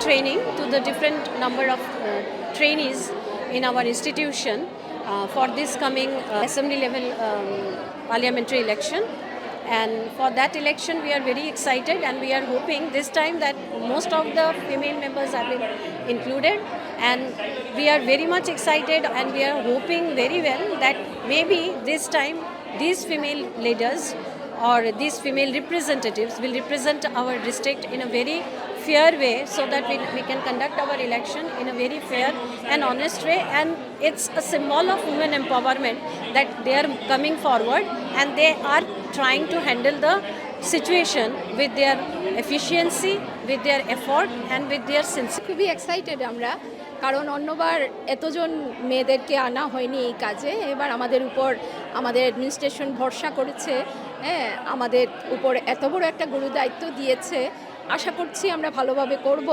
training to the different number of trainees in our institution for this coming assembly level parliamentary election. And for that election, we are very excited, and we are hoping this time that most of the female members have been included. And we are very much excited, and we are hoping very well that maybe this time these female leaders or these female representatives will represent our district in a very fair way, so that we can conduct our election in a very fair and honest way. And it's a symbol of women empowerment that they are coming forward and they are trying to handle the situation with their efficiency, with their effort and with their sincerity. খুবই excited আমরা, কারণ অন্যবার এতজন মেয়েদেরকে আনা হয়নি এই কাজে। এবার আমাদের উপর আমাদের অ্যাডমিনিস্ট্রেশন ভরসা করেছে, হ্যাঁ, আমাদের উপর এত বড় একটা গুরু দায়িত্ব দিয়েছে। আশা করছি আমরা ভালোভাবে করব।